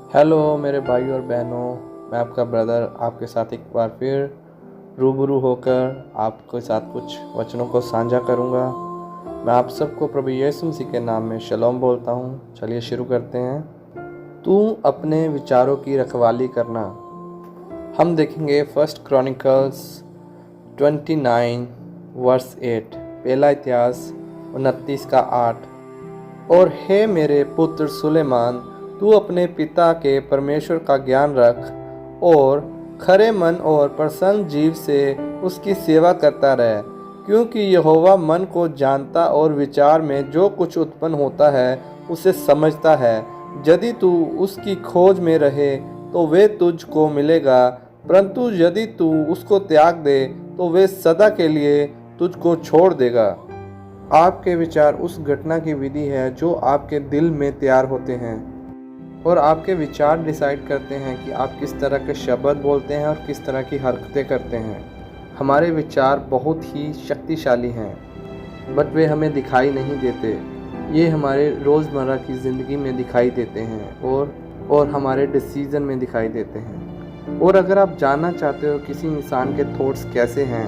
Hello मेरे भाई और बहनों, मैं आपका ब्रदर आपके साथ एक बार फिर रूबरू होकर आपके साथ कुछ वचनों को साझा करूंगा। मैं आप सबको प्रभु यीशु मसीह के नाम में शलोम बोलता हूं। चलिए शुरू करते हैं। तू अपने विचारों की रखवाली करना। हम देखेंगे फर्स्ट क्रॉनिकल्स 29 वर्स 8, पहला इतिहास 29 का 8। और हे मेरे पुत्र सुलेमान, तू अपने पिता के परमेश्वर का ज्ञान रख और खरे मन और प्रसन्न जीव से उसकी सेवा करता रहे, क्योंकि यहोवा मन को जानता और विचार में जो कुछ उत्पन्न होता है उसे समझता है। यदि तू उसकी खोज में रहे तो वे तुझको मिलेगा, परंतु यदि तू उसको त्याग दे तो वे सदा के लिए तुझको छोड़ देगा। आपके विचार उस घटना की विधि है जो आपके दिल में तैयार होते हैं, और आपके विचार डिसाइड करते हैं कि आप किस तरह के शब्द बोलते हैं और किस तरह की हरकतें करते हैं। हमारे विचार बहुत ही शक्तिशाली हैं, बट वे हमें दिखाई नहीं देते। ये हमारे रोज़मर्रा की ज़िंदगी में दिखाई देते हैं और हमारे डिसीज़न में दिखाई देते हैं। और अगर आप जानना चाहते हो किसी इंसान के थॉट्स कैसे हैं,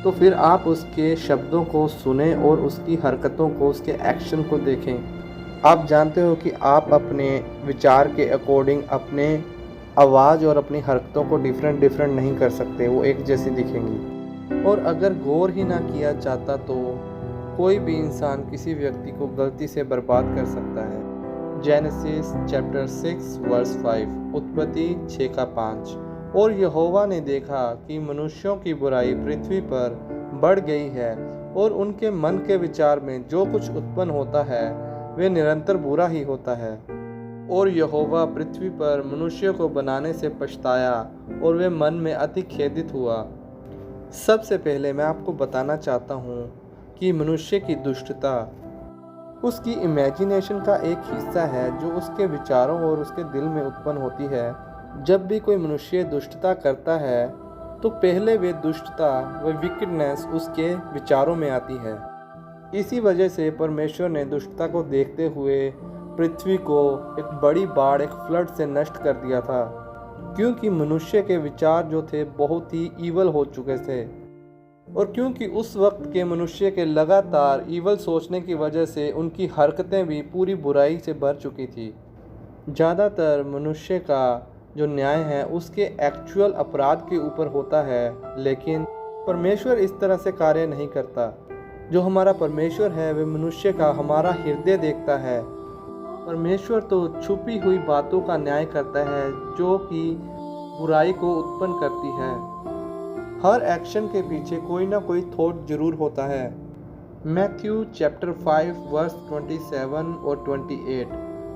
तो फिर आप उसके शब्दों को सुने और उसकी हरकतों को, उसके एक्शन को देखें। आप जानते हो कि आप अपने विचार के अकॉर्डिंग अपने आवाज़ और अपनी हरकतों को डिफरेंट नहीं कर सकते, वो एक जैसी दिखेंगी। और अगर गौर ही ना किया जाता तो कोई भी इंसान किसी व्यक्ति को गलती से बर्बाद कर सकता है। जेनेसिस चैप्टर 6 वर्स 5, उत्पत्ति 6 का 5। और यहोवा ने देखा कि मनुष्यों की बुराई पृथ्वी पर बढ़ गई है, और उनके मन के विचार में जो कुछ उत्पन्न होता है वे निरंतर बुरा ही होता है। और यहोवा पृथ्वी पर मनुष्य को बनाने से पछताया और वे मन में अति खेदित हुआ। सबसे पहले मैं आपको बताना चाहता हूँ कि मनुष्य की दुष्टता उसकी इमेजिनेशन का एक हिस्सा है जो उसके विचारों और उसके दिल में उत्पन्न होती है। जब भी कोई मनुष्य दुष्टता करता है तो पहले वे दुष्टता, व विकेडनेस उसके विचारों में आती है। इसी वजह से परमेश्वर ने दुष्टता को देखते हुए पृथ्वी को एक बड़ी बाढ़, एक फ्लड से नष्ट कर दिया था, क्योंकि मनुष्य के विचार जो थे बहुत ही ईवल हो चुके थे। और क्योंकि उस वक्त के मनुष्य के लगातार ईवल सोचने की वजह से उनकी हरकतें भी पूरी बुराई से भर चुकी थी। ज़्यादातर मनुष्य का जो न्याय है उसके एक्चुअल अपराध के ऊपर होता है, लेकिन परमेश्वर इस तरह से कार्य नहीं करता। जो हमारा परमेश्वर है वह मनुष्य का, हमारा हृदय देखता है। परमेश्वर तो छुपी हुई बातों का न्याय करता है जो कि बुराई को उत्पन्न करती है। हर एक्शन के पीछे कोई ना कोई थॉट जरूर होता है। मैथ्यू चैप्टर 5 वर्स 27 और 28,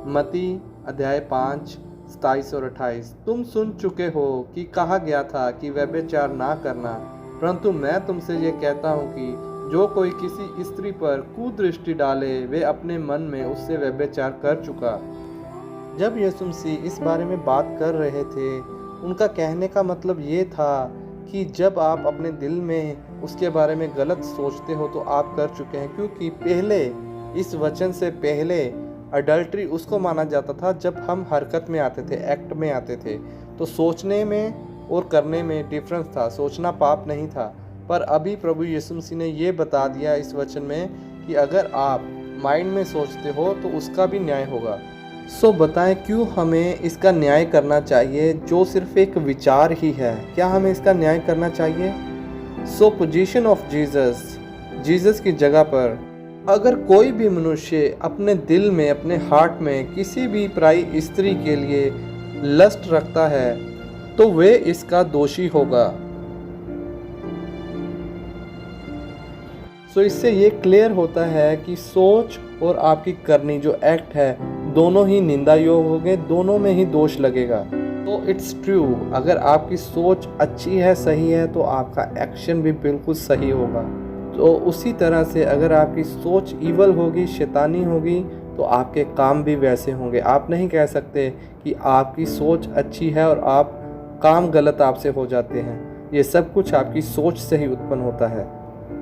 मती अध्याय 5 27 और 28। तुम सुन चुके हो कि कहा गया था कि व्यभिचार ना करना, परंतु मैं तुमसे ये कहता हूँ कि जो कोई किसी स्त्री पर कुदृष्टि डाले वे अपने मन में उससे व्यभिचार कर चुका। जब यीशु मसीह इस बारे में बात कर रहे थे, उनका कहने का मतलब ये था कि जब आप अपने दिल में उसके बारे में गलत सोचते हो तो आप कर चुके हैं, क्योंकि पहले इस वचन से पहले अडल्ट्री उसको माना जाता था जब हम हरकत में आते थे, एक्ट में आते थे। तो सोचने में और करने में डिफरेंस था, सोचना पाप नहीं था। पर अभी प्रभु यीशु मसीह ने ये बता दिया इस वचन में कि अगर आप माइंड में सोचते हो तो उसका भी न्याय होगा। सो बताएं क्यों हमें इसका न्याय करना चाहिए जो सिर्फ एक विचार ही है? क्या हमें इसका न्याय करना चाहिए? सो पोजीशन ऑफ जीसस की जगह पर अगर कोई भी मनुष्य अपने दिल में, अपने हार्ट में किसी भी पराई स्त्री के लिए लस्ट रखता है तो वे इसका दोषी होगा। सो इससे ये क्लियर होता है कि सोच और आपकी करनी जो एक्ट है दोनों ही निंदा योग होंगे, दोनों में ही दोष लगेगा। तो इट्स ट्रू, अगर आपकी सोच अच्छी है, सही है, तो आपका एक्शन भी बिल्कुल सही होगा। तो उसी तरह से अगर आपकी सोच ईवल होगी, शैतानी होगी, तो आपके काम भी वैसे होंगे। आप नहीं कह सकते कि आपकी सोच अच्छी है और आप काम गलत आपसे हो जाते हैं। ये सब कुछ आपकी सोच से ही उत्पन्न होता है।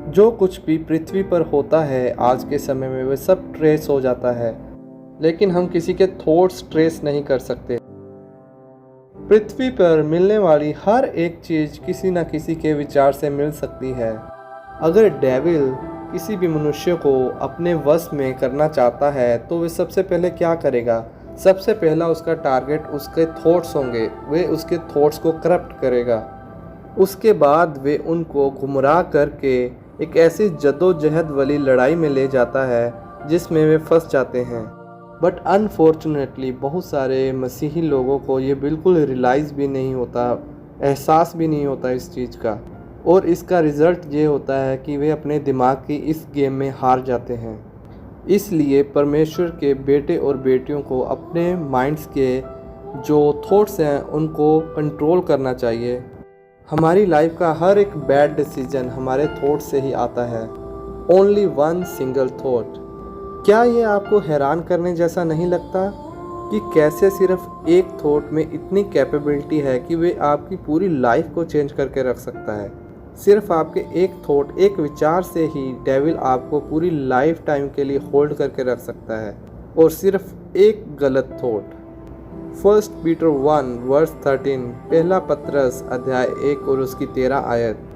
जो कुछ भी पृथ्वी पर होता है आज के समय में वह सब ट्रेस हो जाता है, लेकिन हम किसी के थॉट्स ट्रेस नहीं कर सकते। पृथ्वी पर मिलने वाली हर एक चीज़ किसी न किसी के विचार से मिल सकती है। अगर डेविल किसी भी मनुष्य को अपने वश में करना चाहता है तो वह सबसे पहले क्या करेगा? सबसे पहला उसका टारगेट उसके थॉट्स होंगे। वे उसके थॉट्स को करप्ट करेगा। उसके बाद वे उनको गुमराह करके एक ऐसी जद्दोजहद वाली लड़ाई में ले जाता है जिसमें वे फंस जाते हैं। बट अनफॉर्चुनेटली बहुत सारे मसीही लोगों को ये बिल्कुल रियलाइज़ भी नहीं होता, एहसास भी नहीं होता इस चीज़ का, और इसका रिज़ल्ट ये होता है कि वे अपने दिमाग की इस गेम में हार जाते हैं। इसलिए परमेश्वर के बेटे और बेटियों को अपने माइंड्स के जो थॉट्स हैं उनको कंट्रोल करना चाहिए। हमारी लाइफ का हर एक बैड डिसीजन हमारे थॉट से ही आता है। Only one single thought. क्या ये आपको हैरान करने जैसा नहीं लगता कि कैसे सिर्फ एक थॉट में इतनी कैपेबिलिटी है कि वे आपकी पूरी लाइफ को चेंज करके रख सकता है। सिर्फ आपके एक थॉट, एक विचार से ही डेविल आपको पूरी लाइफ टाइम के लिए होल्ड करके रख सकता है, और सिर्फ एक गलत थॉट। 1 पीटर 1 वर्स 13, पहला पतरस अध्याय 1 और उसकी 13 आयत।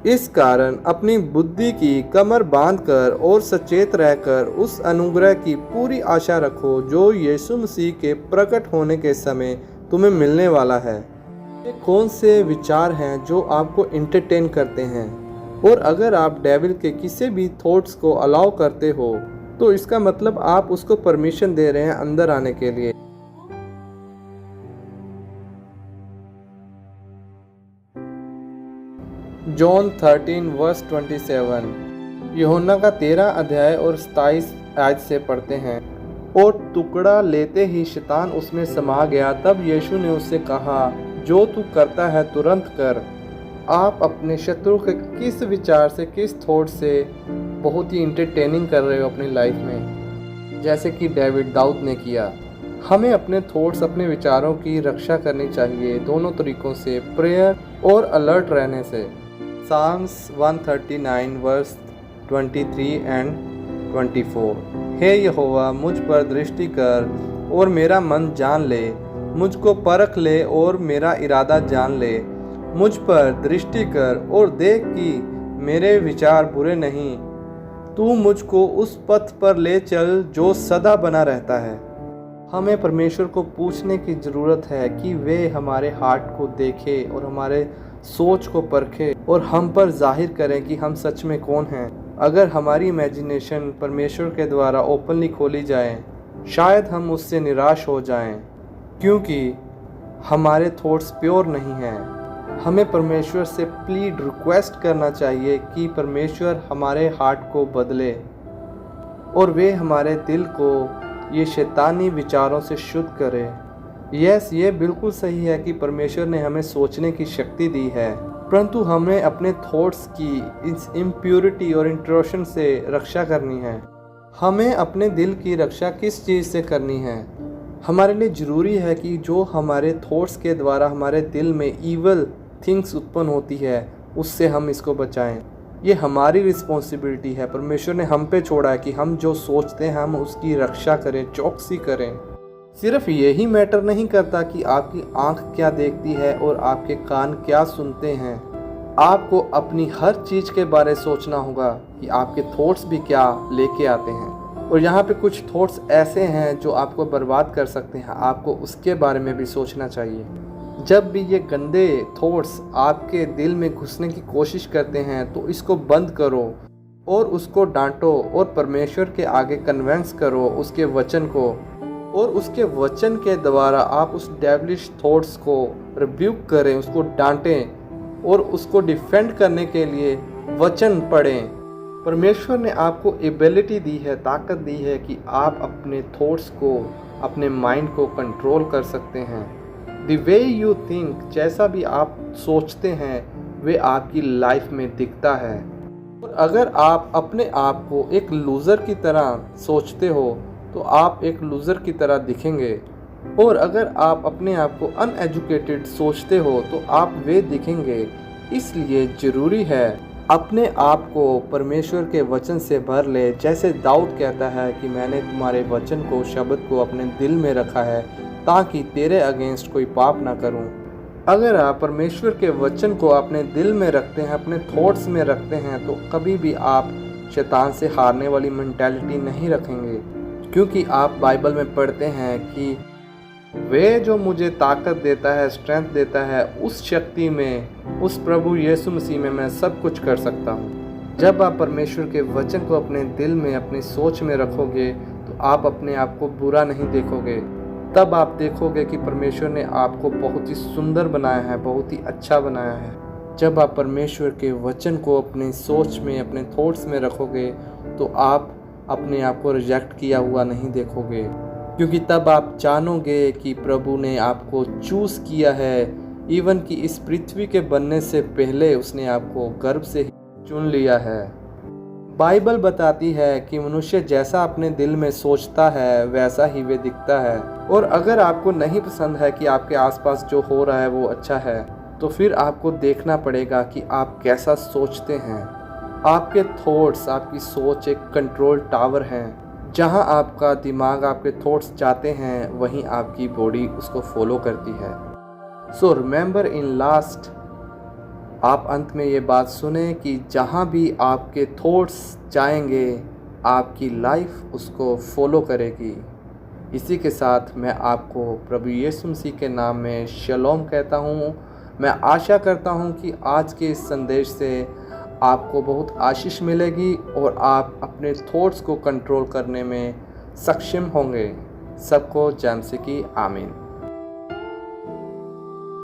इस कारण अपनी बुद्धि की कमर बांधकर और सचेत रहकर उस अनुग्रह की पूरी आशा रखो जो यीशु मसीह के प्रकट होने के समय तुम्हें मिलने वाला है। ये कौन से विचार हैं जो आपको इंटरटेन करते हैं? और अगर आप डेविल के किसी भी थॉट्स को अलाउ करते हो तो इसका मतलब आप उसको परमिशन दे रहे हैं अंदर आने के लिए। जॉन 13 वर्स 27, यूहन्ना का 13 अध्याय और 27 आयत से पढ़ते हैं। और टुकड़ा लेते ही शैतान उसमें समा गया। तब यीशु ने उससे कहा, जो तू करता है तुरंत कर। आप अपने शत्रु के किस विचार से, किस थॉट से बहुत ही इंटरटेनिंग कर रहे हो अपनी लाइफ में, जैसे कि दाऊद ने किया। हमें अपने थॉट्स, अपने विचारों की रक्षा करनी चाहिए दोनों तरीकों से, प्रेयर और अलर्ट रहने से। Psalms 139 verse 23 and 24। हे यहोवा, मुझ पर दृष्टि कर और मेरा मन जान ले, मुझको परख ले और मेरा इरादा जान ले। मुझ पर दृष्टि कर और देख कि मेरे विचार बुरे नहीं। तू मुझको उस पथ पर ले चल जो सदा बना रहता है। हमें परमेश्वर को पूछने की ज़रूरत है कि वे हमारे हार्ट को देखे और हमारे सोच को परखे और हम पर जाहिर करें कि हम सच में कौन हैं। अगर हमारी इमेजिनेशन परमेश्वर के द्वारा ओपनली खोली जाए, शायद हम उससे निराश हो जाएं, क्योंकि हमारे थॉट्स प्योर नहीं हैं। हमें परमेश्वर से प्लीड, रिक्वेस्ट करना चाहिए कि परमेश्वर हमारे हार्ट को बदले और वे हमारे दिल को ये शैतानी विचारों से शुद्ध करे। यस, ये बिल्कुल सही है कि परमेश्वर ने हमें सोचने की शक्ति दी है, परंतु हमें अपने थॉट्स की इस इम्प्योरिटी और इंट्रोशन से रक्षा करनी है। हमें अपने दिल की रक्षा किस चीज़ से करनी है? हमारे लिए ज़रूरी है कि जो हमारे थॉट्स के द्वारा हमारे दिल में ईवल थिंग्स उत्पन्न होती है, उससे हम इसको बचाएं। ये हमारी रिस्पॉन्सिबिलिटी है। परमेश्वर ने हम पे छोड़ा है कि हम जो सोचते हैं हम उसकी रक्षा करें, चौकसी करें। सिर्फ यही मैटर नहीं करता कि आपकी आंख क्या देखती है और आपके कान क्या सुनते हैं। आपको अपनी हर चीज़ के बारे में सोचना होगा कि आपके थॉट्स भी क्या लेके आते हैं। और यहाँ पे कुछ थॉट्स ऐसे हैं जो आपको बर्बाद कर सकते हैं, आपको उसके बारे में भी सोचना चाहिए। जब भी ये गंदे थॉट्स आपके दिल में घुसने की कोशिश करते हैं तो इसको बंद करो और उसको डांटो और परमेश्वर के आगे कन्विंस करो उसके वचन को, और उसके वचन के द्वारा आप उस डेविलिश थॉट्स को रिब्यूक करें, उसको डांटें और उसको डिफेंड करने के लिए वचन पढ़ें। परमेश्वर ने आपको एबिलिटी दी है, ताकत दी है कि आप अपने थॉट्स को, अपने माइंड को कंट्रोल कर सकते हैं। द वे यू थिंक, जैसा भी आप सोचते हैं वे आपकी लाइफ में दिखता है। और अगर आप अपने आप को एक लूज़र की तरह सोचते हो तो आप एक लूज़र की तरह दिखेंगे, और अगर आप अपने आप को अनएजुकेटेड सोचते हो तो आप वे दिखेंगे। इसलिए ज़रूरी है अपने आप को परमेश्वर के वचन से भर ले। जैसे दाऊद कहता है कि मैंने तुम्हारे वचन को, शब्द को अपने दिल में रखा है ताकि तेरे अगेंस्ट कोई पाप ना करूं। अगर आप परमेश्वर के वचन को अपने दिल में रखते हैं, अपने थॉट्स में रखते हैं, तो कभी भी आप शैतान से हारने वाली मेंटालिटी नहीं रखेंगे, क्योंकि आप बाइबल में पढ़ते हैं कि वे जो मुझे ताकत देता है, स्ट्रेंथ देता है, उस शक्ति में, उस प्रभु यीशु मसीह में मैं सब कुछ कर सकता हूँ। जब आप परमेश्वर के वचन को अपने दिल में, अपनी सोच में रखोगे, तो आप अपने आप को बुरा नहीं देखोगे। तब आप देखोगे कि परमेश्वर ने आपको बहुत ही सुंदर बनाया है, बहुत ही अच्छा बनाया है। जब आप परमेश्वर के वचन को अपनी सोच में, अपने थॉट्स में रखोगे, तो आप अपने आप को रिजेक्ट किया हुआ नहीं देखोगे, क्योंकि तब आप जानोगे कि प्रभु ने आपको चूज़ किया है। इवन कि इस पृथ्वी के बनने से पहले उसने आपको गर्भ से ही चुन लिया है। बाइबल बताती है कि मनुष्य जैसा अपने दिल में सोचता है, वैसा ही वे दिखता है। और अगर आपको नहीं पसंद है कि आपके आसपास जो हो रहा है वो अच्छा है, तो फिर आपको देखना पड़ेगा कि आप कैसा सोचते हैं। आपके थॉट्स, आपकी सोच एक कंट्रोल टावर है। जहां आपका दिमाग, आपके थॉट्स जाते हैं, वहीं आपकी बॉडी उसको फॉलो करती है। सो रिमेंबर इन लास्ट, आप अंत में ये बात सुने कि जहाँ भी आपके थॉट्स जाएंगे, आपकी लाइफ उसको फॉलो करेगी। इसी के साथ मैं आपको प्रभु यीशु मसीह के नाम में शलोम कहता हूँ। मैं आशा करता हूँ कि आज के इस संदेश से आपको बहुत आशीष मिलेगी और आप अपने थॉट्स को कंट्रोल करने में सक्षम होंगे। सबको जय मसीह की आमीन।